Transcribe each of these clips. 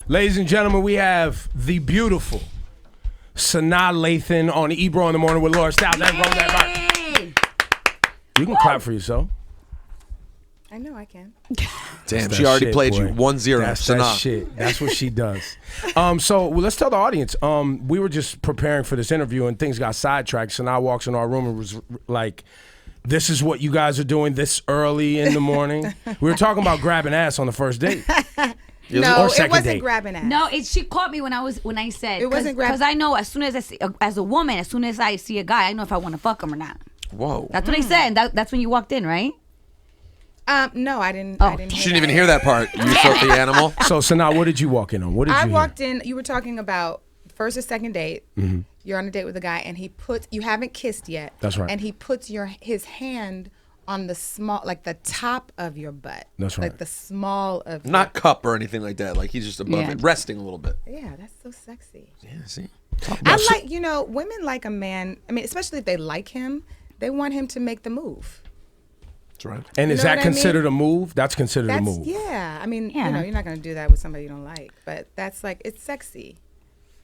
Ladies and gentlemen, we have the beautiful Sanaa Lathan on Ebro in the Morning with Laura Styles. You can clap for yourself. I know I can. Damn, she already played you 1-0. That's that shit. That's what she does. So let's tell the audience. We were just preparing for this interview and things got sidetracked. Sanaa walks in our room and was like, "This is what you guys are doing this early in the morning." We were talking about grabbing ass on the first date. No, it wasn't grabbing ass. No, she caught me when I said it wasn't grabbing. Because I know as soon as I see, as a woman, as soon as I see a guy, I know if I want to fuck him or not. Whoa. That's what I said. That's when you walked in, right? No, I didn't. Oh. I didn't. She didn't even hear that part. You filthy animal. So Sanaa, what did you walk in on? What did I you walked in. You were talking about first or second date. Mm-hmm. You're on a date with a guy, and he puts. You haven't kissed yet. That's right. And he puts his hand on the small, like the top of your butt. That's right. Like the small of. Not cup or anything like that. Like he's just above it, resting a little bit. Yeah, that's so sexy. Yeah, see. I like, women like a man. I mean, especially if they like him, they want him to make the move. That's right. And is that considered a move? That's considered a move. Yeah. I mean, you're not going to do that with somebody you don't like, but that's like, it's sexy.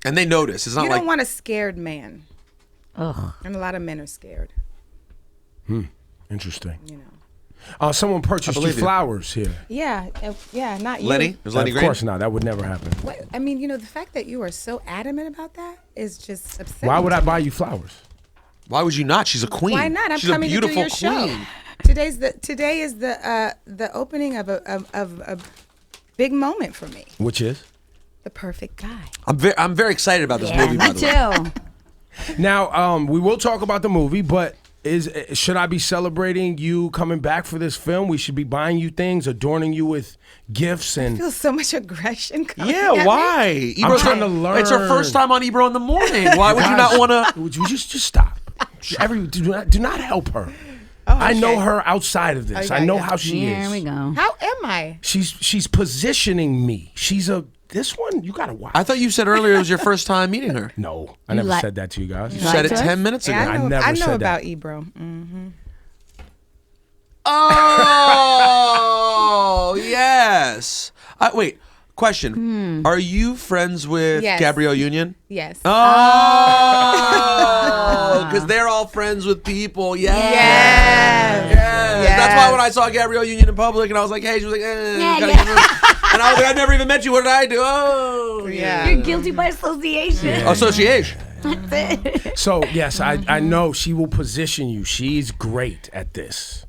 And they notice. It's not you like. don't want a scared man. Ugh. And a lot of men are scared. Interesting. You know. Someone purchased you flowers here. Yeah, not you. Lenny? Was Lenny Of Green? course not. That would never happen. I mean, the fact that you are so adamant about that is just upsetting. Why would I buy you flowers? Why would you not? She's a queen. Why not? I'm She's coming a beautiful to do your queen. show. Today is the opening of a big moment for me. Which is? The perfect guy. I'm very excited about this movie, by Me the way. too. Now, we will talk about the movie, but should I be celebrating you coming back for this film? We should be buying you things, adorning you with gifts, and I feel so much aggression coming Yeah, at why? me. I'm trying to learn. It's her first time on Ebro in the morning. Why would you not want to? Would you just stop? Do not help her. Oh, I know okay. her outside of this. I know how she is. Here we go. How am I? She's positioning me. This one you gotta watch. I thought you said earlier it was your first time meeting her. No, I never said that to you guys. You said it 10 minutes ago. Yeah, I never I know said about that. Ebro. Mm-hmm. Oh, yes. Wait, question. Are you friends with Yes. Gabrielle Union? Yes. Oh, because they're all friends with people. Yes. Yes. That's why when I saw Gabrielle Union in public and I was like, hey, she was like, gotta get rid of- and I was like, I never even met you. What did I do? Oh, Yeah. You're guilty by association. Association. That's it. So yes, I know she will position you. She's great at this,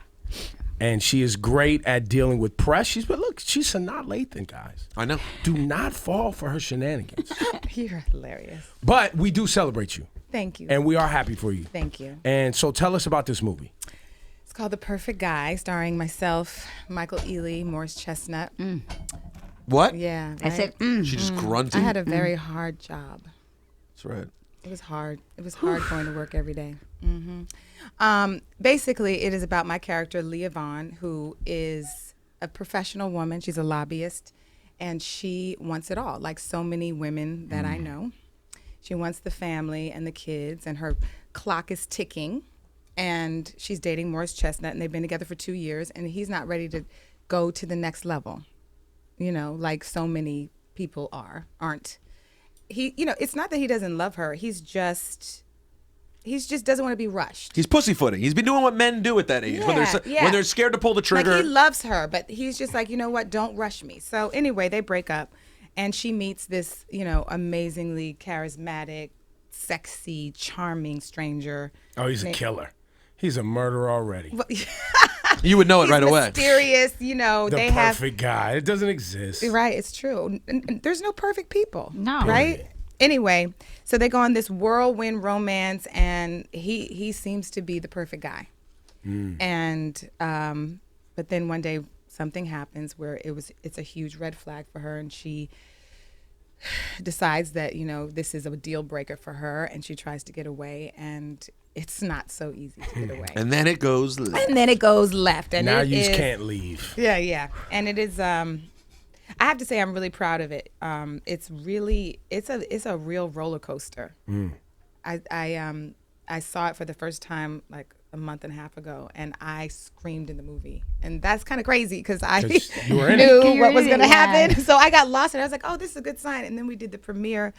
and she is great at dealing with press. But look, she's Sanaa Lathan, guys. I know. Do not fall for her shenanigans. You're hilarious. But we do celebrate you, Thank you. and we are happy for you. Thank you. And so tell us about this movie. It's called The Perfect Guy, starring myself, Michael Ealy, Morris Chestnut. What? Yeah. I said, She just grunted. I had a very hard job. That's right. It was hard. It was hard going to work every day. Basically, it is about my character, Leah Vaughn, who is a professional woman. She's a lobbyist, and she wants it all, like so many women that I know. She wants the family and the kids, and her clock is ticking, and she's dating Morris Chestnut, and they've been together for 2 years, and he's not ready to go to the next level, like so many people aren't. He, it's not that he doesn't love her. He just doesn't want to be rushed. He's pussyfooting. He's been doing what men do at that age when they're scared to pull the trigger. Like he loves her, but he's just like, you know what? Don't rush me. So anyway, they break up, and she meets this, amazingly charismatic, sexy, charming stranger. Oh, he's a killer. He's a murderer already. You would know it right away. Mysterious, The they have perfect guy. It doesn't exist. Right, it's true. And there's no perfect people. No. Right? Anyway, so they go on this whirlwind romance, and he seems to be the perfect guy. And but then one day something happens where it's a huge red flag for her, and she decides that this is a deal breaker for her, and she tries to get away, and it's not so easy to get away. And then it goes left. And then it goes left, and now you just can't leave. Yeah, and it is. I have to say, I'm really proud of it. It's a real roller coaster. I I saw it for the first time like a month and a half ago, and I screamed in the movie. And that's kind of crazy because I you were in knew what was going to Yeah. happen. So I got lost, and I was like, oh, this is a good sign. And then we did the premiere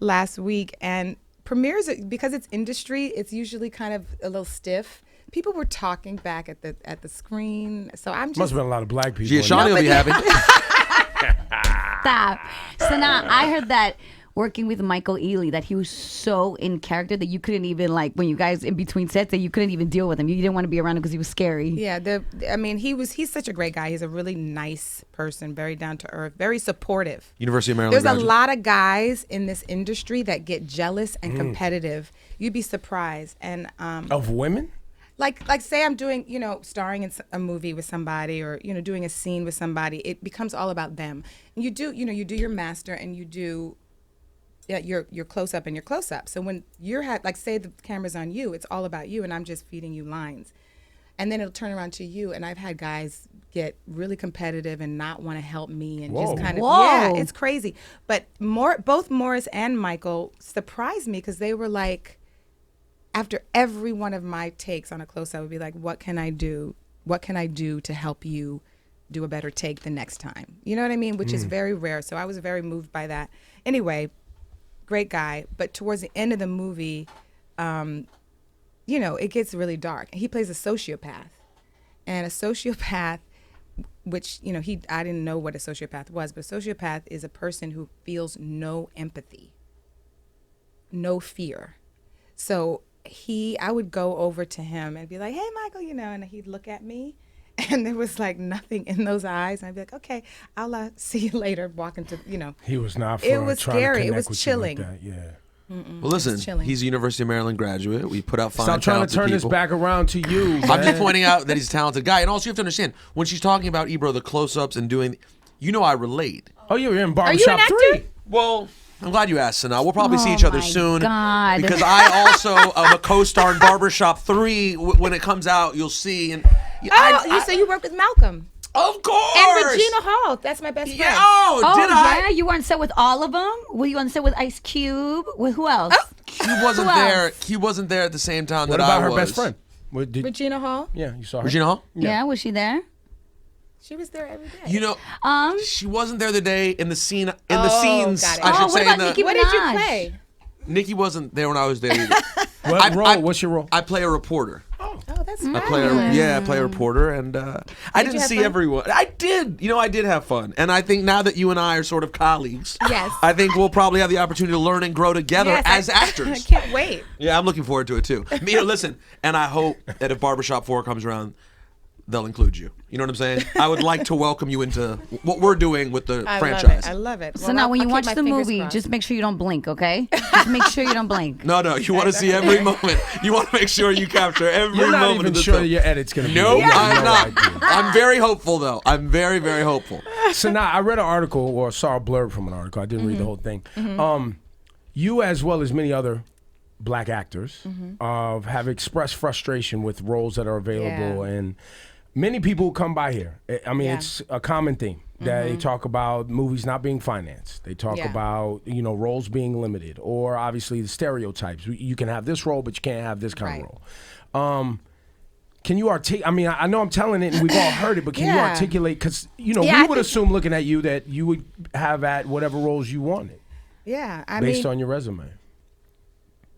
last week, and premieres, because it's industry, it's usually kind of a little stiff. People were talking back at the screen, so I'm just. Must have been a lot of black people. Yeah, in Shawnee will be happy. Stop. So now I heard that working with Michael Ealy, that he was so in character that you couldn't even, like, when you guys in between sets, that you couldn't even deal with him. You didn't want to be around him because he was scary. Yeah, I mean, he's such a great guy. He's a really nice person, very down to earth, very supportive. University of Maryland. There's a graduate. lot of guys in this industry that get jealous and competitive. You'd be surprised. And Of women? like say I'm doing, starring in a movie with somebody, or doing a scene with somebody, it becomes all about them. And you do your master, and you do your close up and your close up. So when you're like, say the camera's on you, it's all about you, and I'm just feeding you lines. And then it'll turn around to you, and I've had guys get really competitive and not want to help me, and just kind of yeah, it's crazy. But both Morris and Michael surprised me, because they were like, after every one of my takes on a close-up, would be like, what can I do? What can I do to help you do a better take the next time? You know what I mean? Which is very rare. So I was very moved by that. Anyway, great guy. But towards the end of the movie, it gets really dark. He plays a sociopath. And a sociopath, which, I didn't know what a sociopath was, but a sociopath is a person who feels no empathy, no fear. So I would go over to him and be like, hey, Michael, and he'd look at me, and there was like nothing in those eyes. And I'd be like, okay, I'll see you later, walk into, He was not for It was trying to scary. It connect was with you like chilling. that, yeah. Well, listen, chilling. he's a University of Maryland graduate. We put out fine, Stop trying to talented turn this people. back around to you, I'm just man. pointing out that he's a talented guy. And also, you have to understand, when she's talking about Ebro, the close-ups and doing, I relate. Oh, you were in Are you Barbershop an actor? 3. Well, I'm glad you asked, Sanaa. We'll probably see each other my soon. God. Because I also am a co-star in Barbershop 3. When it comes out, you'll see. And You say you work with Malcolm. Of course. And Regina Hall. That's my best Yeah. friend. Oh, did I? Yeah, you were on set with all of them? Were you on set with Ice Cube? With who else? He wasn't Who there. else? He wasn't there at the same time What that about I her was. best friend? Regina Hall. Yeah, you saw her. Regina Hall? Yeah, was she there? She was there every day. She wasn't there the day in the scene. In the Oh, scenes, got it. I should Oh, what say. about in the, Nicki What did you Minaj. play? Nikki wasn't there when I was there either. What role? What's your role? I play a reporter. Oh, that's I play a reporter, and I didn't you have see fun? everyone. I did. I did have fun, and I think now that you and I are sort of colleagues, Yes. I think we'll probably have the opportunity to learn and grow together Yes, as I actors. can't wait. Yeah, I'm looking forward to it too. Listen, and I hope that if Barbershop 4 comes around, they'll include you. You know what I'm saying? I would like to welcome you into what we're doing with the franchise. I love it. So now when you watch the movie, just make sure you don't blink, okay? Just make sure you don't blink. No, you want to see every moment. You want to make sure you capture every You're not moment even of the sure film. that your edit's going to be No, there. You have I'm no not. idea. I'm very hopeful, though. I'm very, very hopeful. So now I read an article, or saw a blurb from an article. I didn't read the whole thing. You, as well as many other black actors, have expressed frustration with roles that are available, Yeah. and many people come by here. I mean, Yeah. it's a common theme that they talk about movies not being financed. They talk Yeah. about roles being limited, or obviously the stereotypes. You can have this role, but you can't have this kind of role. Can you articulate? I mean, I know I'm telling it, and we've all heard it, but can you Yeah. articulate? Because we I would think- assume, looking at you, that you would have at whatever roles you wanted Yeah, I based mean, on your resume.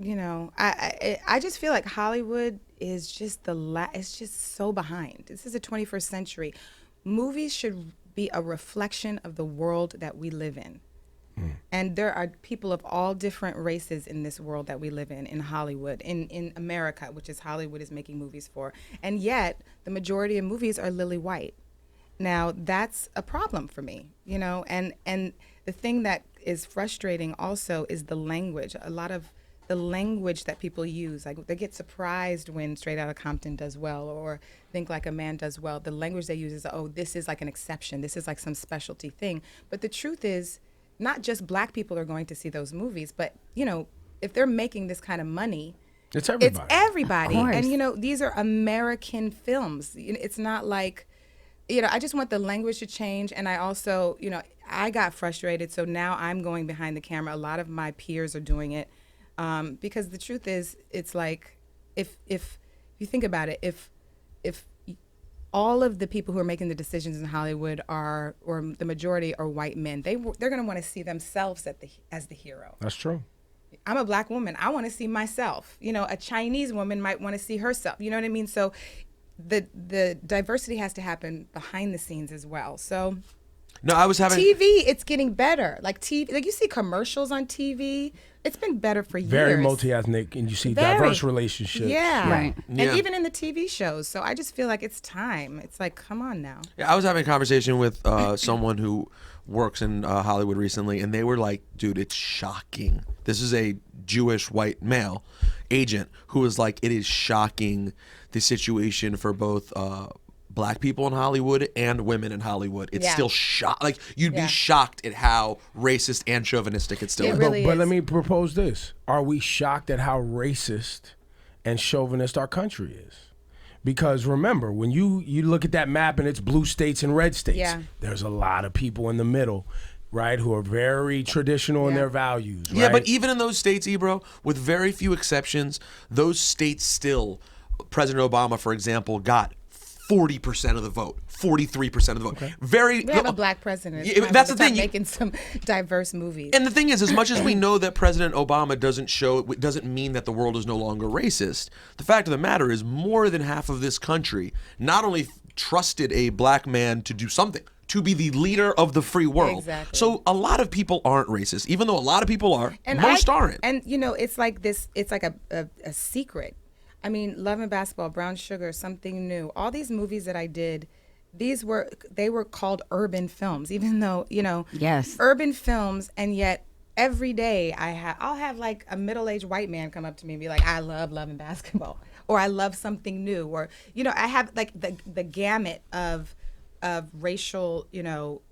I just feel like Hollywood is just it's just so behind. This is the 21st century. Movies should be a reflection of the world that we live in. And there are people of all different races in this world that we live in Hollywood, in America, which is Hollywood is making movies for. And yet, the majority of movies are lily white. Now, that's a problem for me, and the thing that is frustrating also is the language. A lot of the language that people use, like they get surprised when Straight Outta Compton does well, or Think Like a Man does well. The language they use is, oh, this is like an exception. This is like some specialty thing. But the truth is, not just black people are going to see those movies, but, if they're making this kind of money, It's everybody. it's everybody. Of course. And, these are American films. It's not like, I just want the language to change. And I also, I got frustrated. So now I'm going behind the camera. A lot of my peers are doing it. Because the truth is, it's like, if you think about it, if all of the people who are making the decisions in Hollywood are, or the majority are white men, they're going to want to see themselves as the hero. That's true. I'm a black woman. I want to see myself. You know, a Chinese woman might want to see herself. You know what I mean? So the diversity has to happen behind the scenes as well. So No, I was having TV, it's getting better. Like TV, like you see commercials on TV. It's been better for years. Very multi-ethnic, and you see diverse relationships. Yeah. Right. And Yeah. even in the TV shows. So I just feel like it's time. It's like, come on now. Yeah, I was having a conversation with someone who works in Hollywood recently, and they were like, dude, it's shocking. This is a Jewish white male agent who was like, it is shocking the situation for both black people in Hollywood and women in Hollywood. It's Yeah. still like you'd Yeah. be shocked at how racist and chauvinistic it still It is. really But is. let me propose this. Are we shocked at how racist and chauvinist our country is? Because remember, when you look at that map and it's blue states and red states, Yeah. there's a lot of people in the middle, right, who are very traditional in Yeah. their values. Yeah, right? but even in those states, Ebro, with very few exceptions, those states still, President Obama, for example, got 40% of the vote, 43% of the vote. Very. We have a black president. Yeah, It's time that's to the thing. start making some diverse movies. And the thing is, as much as we know that President Obama doesn't mean that the world is no longer racist. The fact of the matter is, more than half of this country not only trusted a black man to do something, to be the leader of the free world. Exactly. So a lot of people aren't racist, even though a lot of people are. Most aren't. And you know, it's like this. It's like a secret. I mean, Love and Basketball, Brown Sugar, Something New. All these movies that I did, they were called urban films, even though, you know, Yes. urban films, and yet every day I'll have like a middle-aged white man come up to me and be like, I love Love and Basketball, or I love Something New, or, you know, I have like the gamut of racial, you know,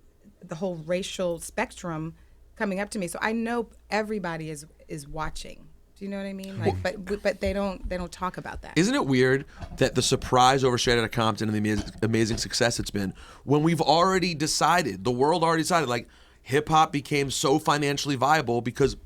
the whole racial spectrum coming up to me. So I know everybody is watching. Do you know what I mean? Like, but they don't talk about that. Isn't it weird that the surprise over Straight Outta Compton and the amazing success it's been, when we've already decided, the world already decided, like, hip hop became so financially viable because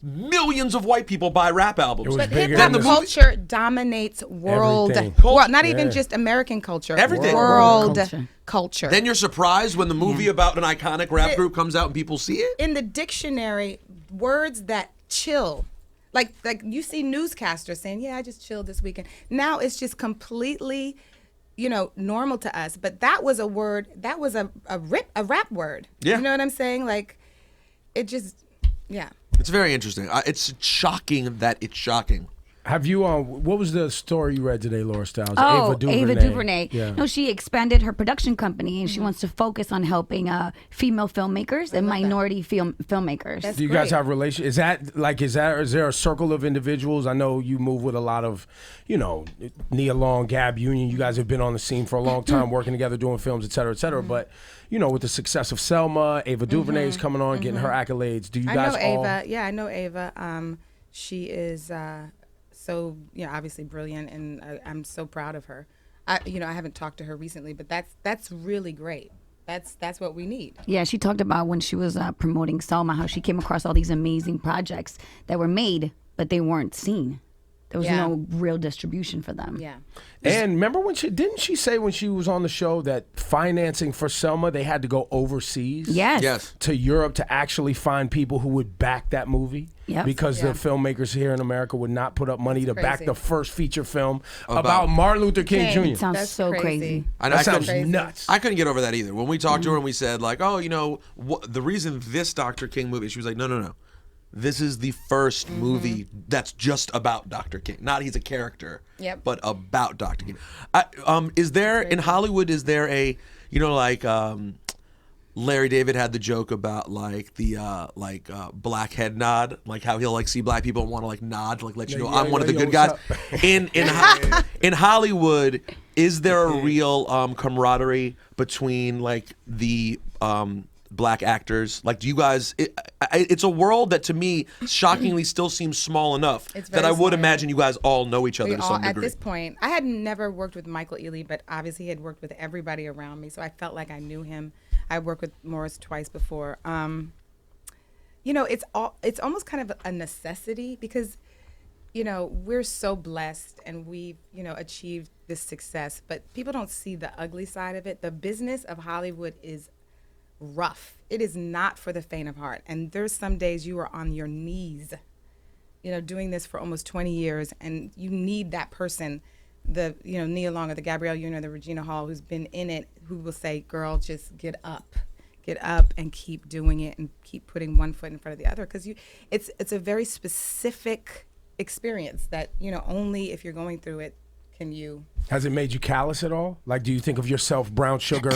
millions of white people buy rap albums. It was But bigger hip hop than the culture dominates world, Everything. well, not even Yeah. just American culture, Everything. world Culture. culture. Then you're surprised when the movie about an iconic rap group comes out and people see it? In the dictionary, words that chill. Like you see newscasters saying, "Yeah, I just chilled this weekend." Now it's just completely, you know, normal to us. But that was a word. That was a rap word. Yeah. You know what I'm saying? Like, it just, yeah. It's very interesting. It's shocking that it's shocking. Have you what was the story you read today, Laura Stiles? Oh, Ava DuVernay. Yeah. No, she expanded her production company and she wants to focus on helping female filmmakers and minority filmmakers. That's Do you guys great. have relations? Is there a circle of individuals? I know you move with a lot of, you know, Nia Long, Gab Union. You guys have been on the scene for a long time, working together, doing films, et cetera, et cetera. But, you know, with the success of Selma, Ava DuVernay is coming on, getting her accolades. Do you guys I know all? Ava. Yeah, I know Ava. She is so, you know, obviously brilliant, and I'm so proud of her. I haven't talked to her recently, but that's really great. That's what we need. Yeah, she talked about when she was promoting Selma, how she came across all these amazing projects that were made, but they weren't seen. There was Yeah. no real distribution for them. Yeah. And remember when didn't she say when she was on the show that financing for Selma, they had to go overseas? Yes. Yes. To Europe to actually find people who would back that movie. Yep. Because Yeah. the filmmakers here in America would not put up money to back crazy. the first feature film about Martin Luther King King. Jr. Sounds That's so crazy. I That sounds couldn't- nuts. I couldn't get over that either. When we talked to her and we said, like, oh, you know, the reason this Dr. King movie, she was like, no. This is the first movie that's just about Dr. King. Not he's a character, Yep. but about Dr. King. Is there, in Hollywood, is there a, you know, like, Larry David had the joke about like the black head nod, like how he'll like see black people and want to like nod, like let you know I'm one of the good guys. what's In Hollywood, is there a real camaraderie between like the black actors? Like, do you guys? It's a world that to me shockingly still seems small enough It's that very I would small. imagine you guys all know each other We to all, some at degree. this point, I had never worked with Michael Ealy, but obviously he had worked with everybody around me, so I felt like I knew him. I worked with Morris twice before. You know, it's almost kind of a necessity because, we're so blessed and we've, achieved this success, but people don't see the ugly side of it. The business of Hollywood is rough. It is not for the faint of heart. And there's some days you are on your knees, doing this for almost 20 years, and you need that person, the, Nia Long or the Gabrielle Union or the Regina Hall who's been in it, who will say, girl, just get up and keep doing it and keep putting one foot in front of the other. Because it's a very specific experience that, only if you're going through it can you. Has it made you callous at all? Like, do you think of yourself, brown sugar,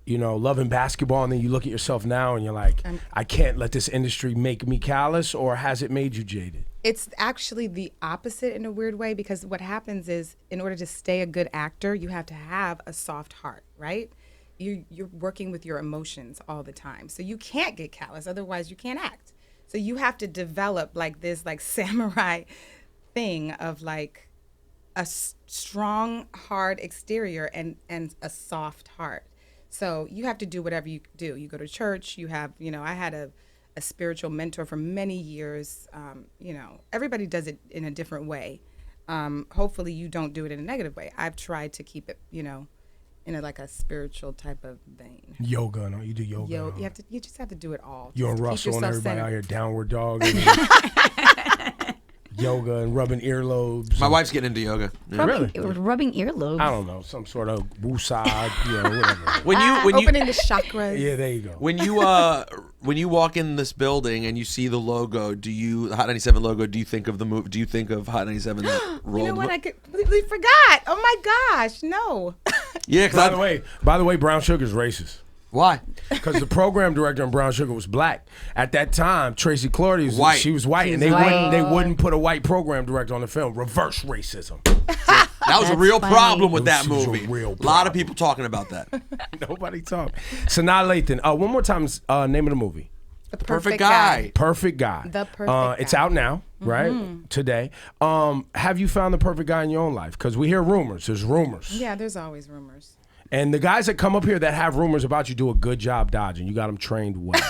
loving basketball, and then you look at yourself now and you're like, I can't let this industry make me callous, or has it made you jaded? It's actually the opposite in a weird way, because what happens is, in order to stay a good actor, you have to have a soft heart, right? You're working with your emotions all the time. So you can't get callous, otherwise you can't act. So you have to develop like this like samurai thing of like a strong, hard exterior and a soft heart. So you have to do whatever you do. You go to church, you have, I had a spiritual mentor for many years. Everybody does it in a different way. Hopefully you don't do it in a negative way. I've tried to keep it, in a spiritual type of vein. Yoga, no? You do yoga. You just have to do it all. You and Russell and everybody out here downward dog. Yoga and rubbing earlobes. My wife's getting into yoga. Yeah. Really? Rubbing earlobes. I don't know, some sort of woosah, whatever. When you opening the chakras. Yeah, there you go. When you walk in this building and you see the logo, the Hot 97 logo, do you think of the movie? Do you think of Hot 97 that rolled? You know what? I completely forgot. Oh my gosh, no. Yeah. By the way, Brown Sugar's racist. Why? Because the program director on Brown Sugar was black. At that time, Tracy Clardy was white. She was white, and they wouldn't put a white program director on the film. Reverse racism. That was a real problem with that was movie. a lot of people talking about that. Nobody talked. Sanaa Lathan. One more time, name of the movie. The Perfect Guy. Perfect Guy. The Perfect Guy. It's out now, right? Today. Have you found the perfect guy in your own life? Because we hear rumors. There's rumors. Yeah, there's always rumors. And the guys that come up here that have rumors about you do a good job dodging. You got them trained well.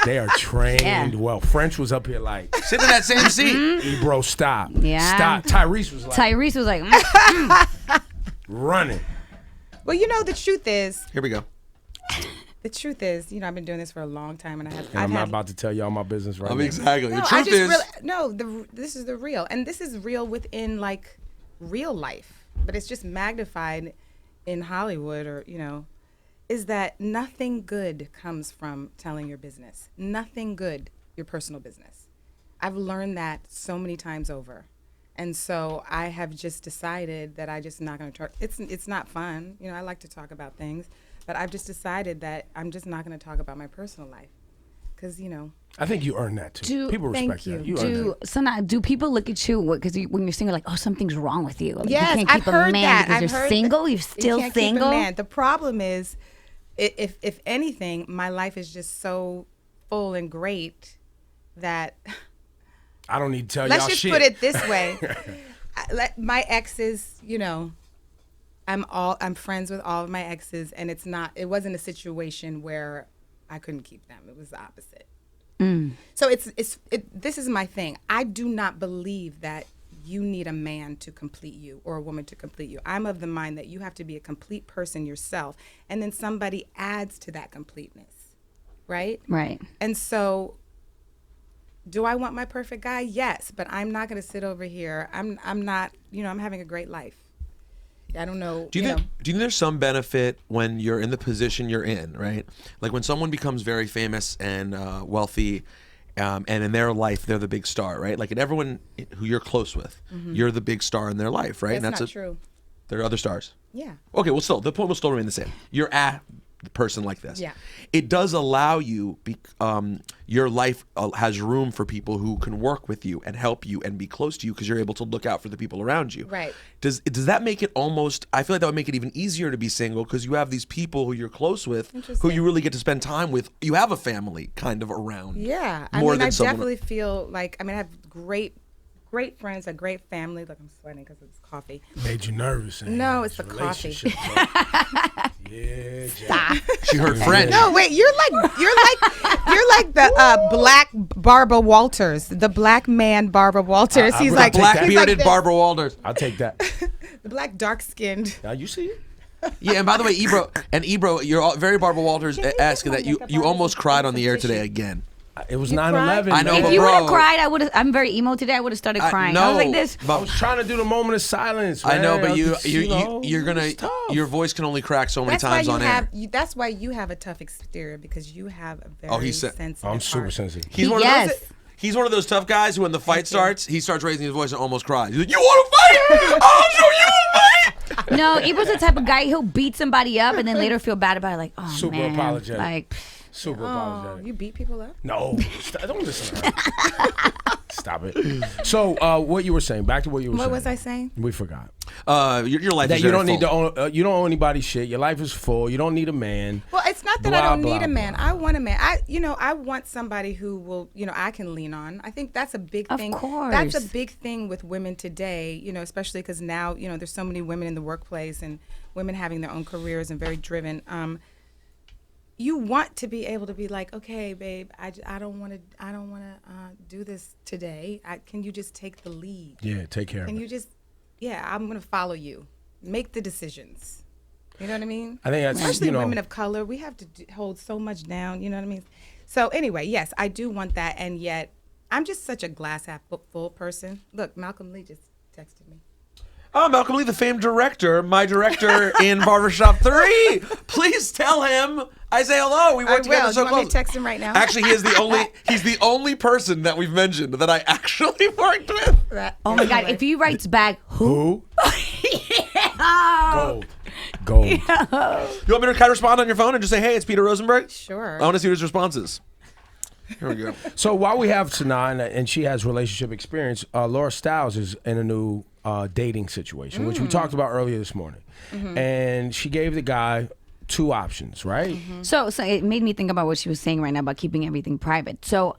They are trained well. French was up here like, sit in that same seat. Ebro, stop. Yeah. Stop. Tyrese was like, running. Well, the truth is. Here we go. The truth is, I've been doing this for a long time, and I'm not about to tell y'all my business right now. Exactly. No, the truth is. This is the real, and this is real within like real life, but it's just magnified in Hollywood, or is that nothing good comes from telling your business. Nothing good, your personal business. I've learned that so many times over, and so I have just decided that I just not going to talk. It's not fun, I like to talk about things. But I've just decided that I'm just not going to talk about my personal life, because I think you earned that too. People respect that. You earned that. Sanaa, do people look at you because when you're single, like, oh, something's wrong with you? Like, yes, you can't keep I've heard a man that. because you're single. You're still can't single. Keep a man. The problem is, if anything, my life is just so full and great that I don't need to tell y'all shit. Let's just put it this way: my exes, I'm friends with all of my exes, and it wasn't a situation where I couldn't keep them. It was the opposite. So this is my thing. I do not believe that you need a man to complete you or a woman to complete you. I'm of the mind that you have to be a complete person yourself, and then somebody adds to that completeness, right? Right. And so, do I want my perfect guy? Yes, but I'm not going to sit over here. I'm not. I'm having a great life. I don't know. Do you think there's some benefit when you're in the position you're in, right? Like when someone becomes very famous and wealthy, and in their life they're the big star, right? Like, and everyone who you're close with, you're the big star in their life, right? That's not true. There are other stars. Yeah. Okay, well, still, the point will still remain the same. You're at the person like this. Yeah. It does allow you, your life has room for people who can work with you and help you and be close to you because you're able to look out for the people around you. Right. Does that make it almost, I feel like that would make it even easier to be single because you have these people who you're close with who you really get to spend time with. You have a family kind of around. Yeah. More I than someone. definitely feel like, I have great great friends, a great family. Look, I'm sweating because it's coffee. Made you nervous. No, it's the coffee. Yeah, Stop. She heard French. No, wait. You're like the black Barbara Walters, the black man Barbara Walters. I He's would like take that. Black he's like bearded this. Barbara Walters. I'll take that. The black dark skinned. Now you see it? Yeah, and by the way, Ebro, you're all very Barbara Walters Can you asking get that my you makeup almost artist cried some on the air tissue? today again. It was You 9/11. I know, man. but If you would have bro. cried, I would have. I'm very emo today. I would have started crying. I was like this. I was trying to do the moment of silence. I know, man. but You know, you're it's tough. your voice can only crack so many That's why times you on have. air. That's why you have a tough exterior because you have a very sensitive. I'm super heart. sensitive. He's one Yes. of those. He's one of those tough guys who, when the fight starts, he starts raising his voice and almost cries. He's like, "You want to fight? I'll show you a fight." No, Ebro's the type of guy he'll beat somebody up and then later feel bad about it. Like, oh Super man, apologetic. like. Super Oh, apologetic. you beat people up? No, don't listen to her. Stop it. So, what you were saying? Back to what you were saying. What was I saying? We forgot. Your life That is you very don't need full. to own. You don't owe anybody shit. Your life is full. You don't need a man. Well, it's not that I Blah, don't blah, need a man. blah. I want a man. I want somebody who will, I can lean on. I think that's a big Of thing. course. That's a big thing with women today, especially because now, there's so many women in the workplace and women having their own careers and very driven. You want to be able to be like, okay, babe, I don't want to do this today. Can you just take the lead? Yeah, take care of Can it. you just, I'm going to follow you. Make the decisions. You know what I mean? I think that's Especially women of color, we have to hold so much down. You know what I mean? So anyway, yes, I do want that, and yet I'm just such a glass half full person. Look, Malcolm Lee just texted me. Oh, Malcolm Lee, the famed director, my director in Barbershop 3. Please tell him I say hello. We work together so You want me close. to text him right now? Actually, he's the only person that we've mentioned that I actually worked with. Oh my God! If he writes back, who? Gold. You want me to kind of respond on your phone and just say, "Hey, it's Peter Rosenberg"? Sure. I want to see what his response is. Here we go. So while we have Sanaa and she has relationship experience, Laura Stiles is in a new dating situation, which we talked about earlier this morning, and she gave the guy two options, right? So it made me think about what she was saying right now about keeping everything private. So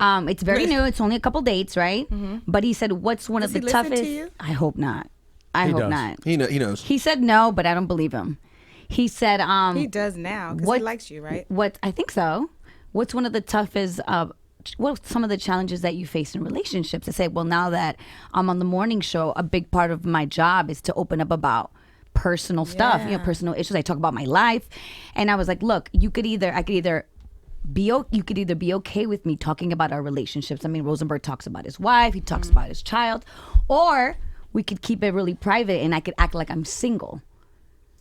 it's very new. It's only a couple dates, right? But he said, "What's one Does of the he listen to toughest?" you? I hope not. I He hope does. not. He knows. He said no, but I don't believe him. He said, He does now because what- he likes you, right? What I think so. What's one of the toughest? What are some of the challenges that you face in relationships? I say, well, now that I'm on the morning show, a big part of my job is to open up about personal stuff, personal issues. I talk about my life, and I was like, look, you could either be okay with me talking about our relationships. I mean, Rosenberg talks about his wife, he talks about his child, or we could keep it really private, and I could act like I'm single.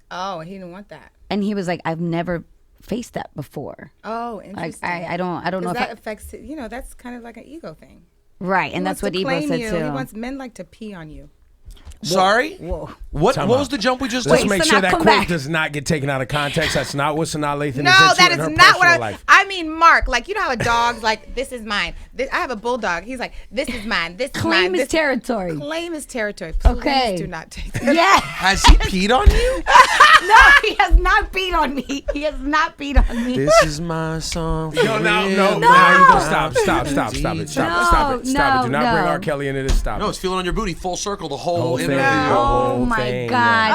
Oh, he didn't want that. And he was like, I've never faced that before. Oh, Like interesting. I don't know if that I, affects, that's kind of like an ego thing. right, and He that's wants what to Ebro claim said you. too. He wants men like to pee on you. Sorry? Whoa. What Time was out. the jump we just Let's took? make Sanaa, sure that come quote back. does not get taken out of context. That's not what Sanaa Lathan No, is into that in is her not what personal life. I mean, Mark, like, you know how a dog's like, this is mine. I have a bulldog. He's like, this is mine. This is mine. Claim his This- territory. Claim his territory. Please Okay. do not take that. Yeah. Has he peed on you? No, he has not beat on me. He has not beat on me. This is my song. No, now you No. gonna stop it. Stop it. Stop it. No, Stop it. Do not bring no. R. Kelly into this. Stop No, it. it's feeling on your booty, full circle, the whole Whole thing. interview. The Oh whole my thing, God.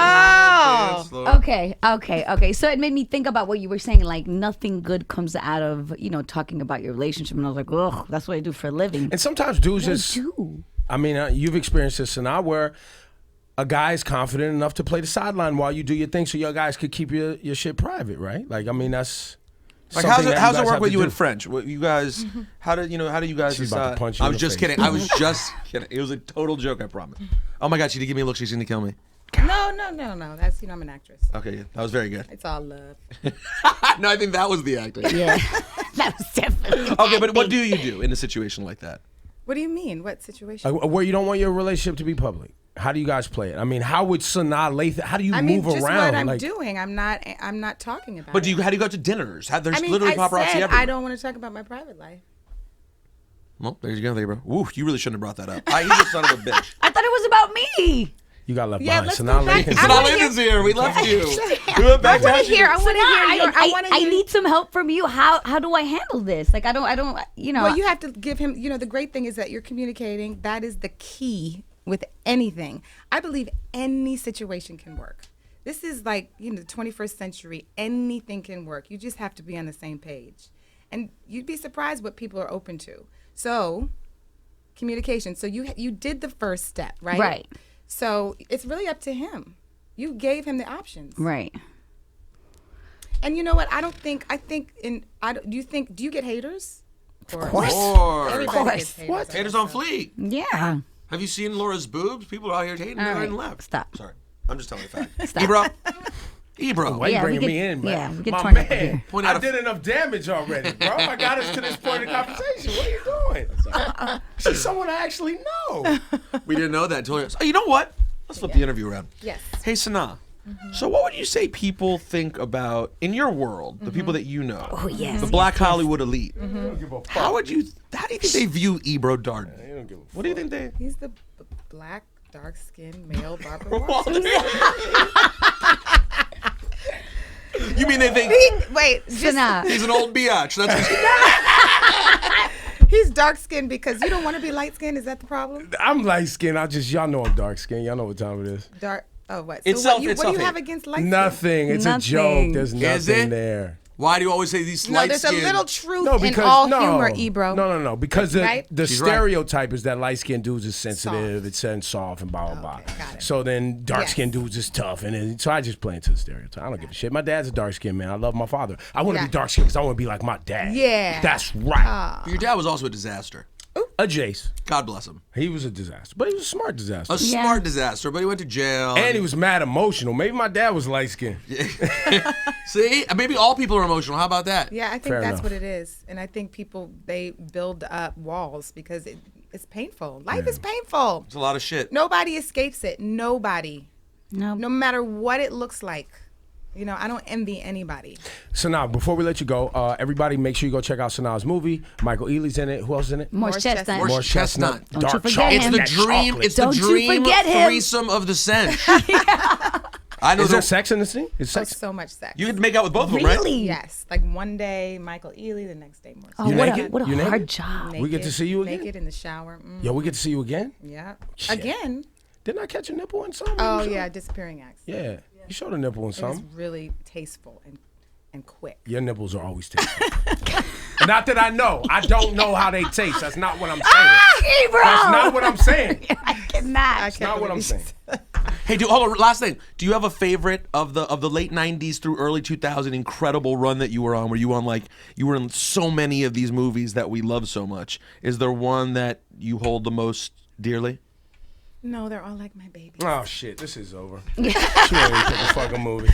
Oh. Okay. So it made me think about what you were saying. Like nothing good comes out of talking about your relationship, and I was like, ugh, that's what I do for a living. And sometimes dudes I just, do. I mean, you've experienced this, Sanaa, where a guy is confident enough to play the sideline while you do your thing, so your guys could keep your shit private, right? Like, I mean, that's Like, something that how's you it guys work have with to you do. in French? What you guys? How do you guys She's about to decide? punch you I in was the just face. kidding. I was just kidding. It was a total joke. I promise. Oh my God, she did give me a look. She's gonna kill me. No. That's, I'm an actress. Okay, that was very good. It's all love. No, I think that was the acting. Yeah, that was definitely. Okay, but what do you do in a situation like that? What do you mean? What situation? Like, where you don't want your relationship to be public. How do you guys play it? I mean, how would Sanaa Lathan? How do you I mean, move just around? what I'm like, doing. I'm not talking about But it. how do you go to dinners? There's I mean, literally I paparazzi said everywhere. I don't want to talk about my private life. Well, there you go, bro. Ooh, you really shouldn't have brought that up. He's a son of a bitch. I thought it was about me. You got left Yeah, behind. let's Sanaa go back. Lathan. I wanna Sanaa Lathan's here. We left you. We went back I want down to hear. I want to hear. Your, I want to I hear. need some help from you. How do I handle this? Like I don't. You know. Well, you have to give him. You know, the great thing is that you're communicating. That is the key with anything. I believe any situation can work. This is like, you know, the 21st century. Anything can work. You just have to be on the same page. And you'd be surprised what people are open to. So, communication. So you did the first step, right? Right. So it's really up to him. You gave him the options. Right. And you know what? Do you get haters? Of course. Everybody gets haters. What? Haters on fleek. Yeah. Have you seen Laura's boobs? People are out here hating her right. and left. Stop. Sorry. I'm just telling you a fact. Ebro. Ebro. Why you Yeah, bringing we me get- in, man? yeah, we get My torn up man, here. Point out I a- did enough damage already, bro. I got us to this point of conversation. What are you doing? She's someone I actually know. We didn't know that until you. Oh, you know what? Let's flip the interview around. Yes. Hey, Sanaa. So, what would you say people think about in your world, the people that you know, Oh yes. the Black Hollywood elite? I don't give a fuck. How do you think they view Ebro Darden? You don't give a fuck. What do you think they? He's the black, dark-skinned male Barbara Well, Walters. You mean they think Wait, Sanaa. he's an old biatch? That's what he's dark-skinned because you don't want to be light-skinned. Is that the problem? I'm light skinned. Y'all know I'm dark skinned. Y'all know what time it is. Dark. Oh, what? It's so what, self- you, it's what do you self-hate. have against light skin? Nothing. It's a Nothing. joke. There's Is nothing it? there. Why do you always say these No, light there's a skin? little truth No, in because all no, humor, Ebro. No. Because the, Right? the She's right. stereotype is that light skinned dudes is sensitive, Soft. it's and soft and blah blah blah. Okay, got it. So then dark skinned Yes. dudes is tough, and then, so I just play into the stereotype. I don't give a shit. My dad's a dark skinned man. I love my father. I want to Yeah. be dark skinned because I want to be like my dad. Yeah. that's right. Your dad was also a disaster. A Jace. God bless him. He was a disaster, but he was a smart disaster. A smart disaster, but he went to jail. And he was mad emotional. Maybe my dad was light skinned. See, maybe all people are emotional. How about that? Yeah, I think Fair that's enough. what it is. And I think people, they build up walls because it's painful. Life is painful. It's a lot of shit. Nobody escapes it. Nobody. No. No matter what it looks like. You know, I don't envy anybody. Sanaa, before we let you go, everybody make sure you go check out Sanaa's movie. Michael Ealy's in it. Who else is in it? Morse Chestnut. Morse Morse Chestnut. Chestnut. Don't you Dark forget chocolate. It's him. the That dream. chocolate. It's the Don't you dream forget him. threesome of the cinch. I know. Is there sex in this thing? Is So, sex? so much sex. You could make out with both of them, right? Really? Yes. Like one day, Michael Ealy, the next day, Morse. Oh, You what naked? a what a You hard naked? job. We get to see you again? Naked in the shower. Yo, we get to see you again? Yeah. Shit. Again. Didn't I catch a nipple in something? Oh, You showed- yeah. Disappearing acts. Yeah. You showed a nipple in It was something. really tasteful and quick. Your nipples are always tasty. Not that I know. I don't know how they taste. That's not what I'm saying. Ebro! That's not what I'm saying. I cannot. I can't Not what I'm believe saying. Hey, dude, hold on. Last thing. Do you have a favorite of the late '90s through early 2000 incredible run that you were on, where you were in so many of these movies that we love so much? Is there one that you hold the most dearly? No, they're all like my babies. Oh, shit. This is over. She won't even pick a fucking movie.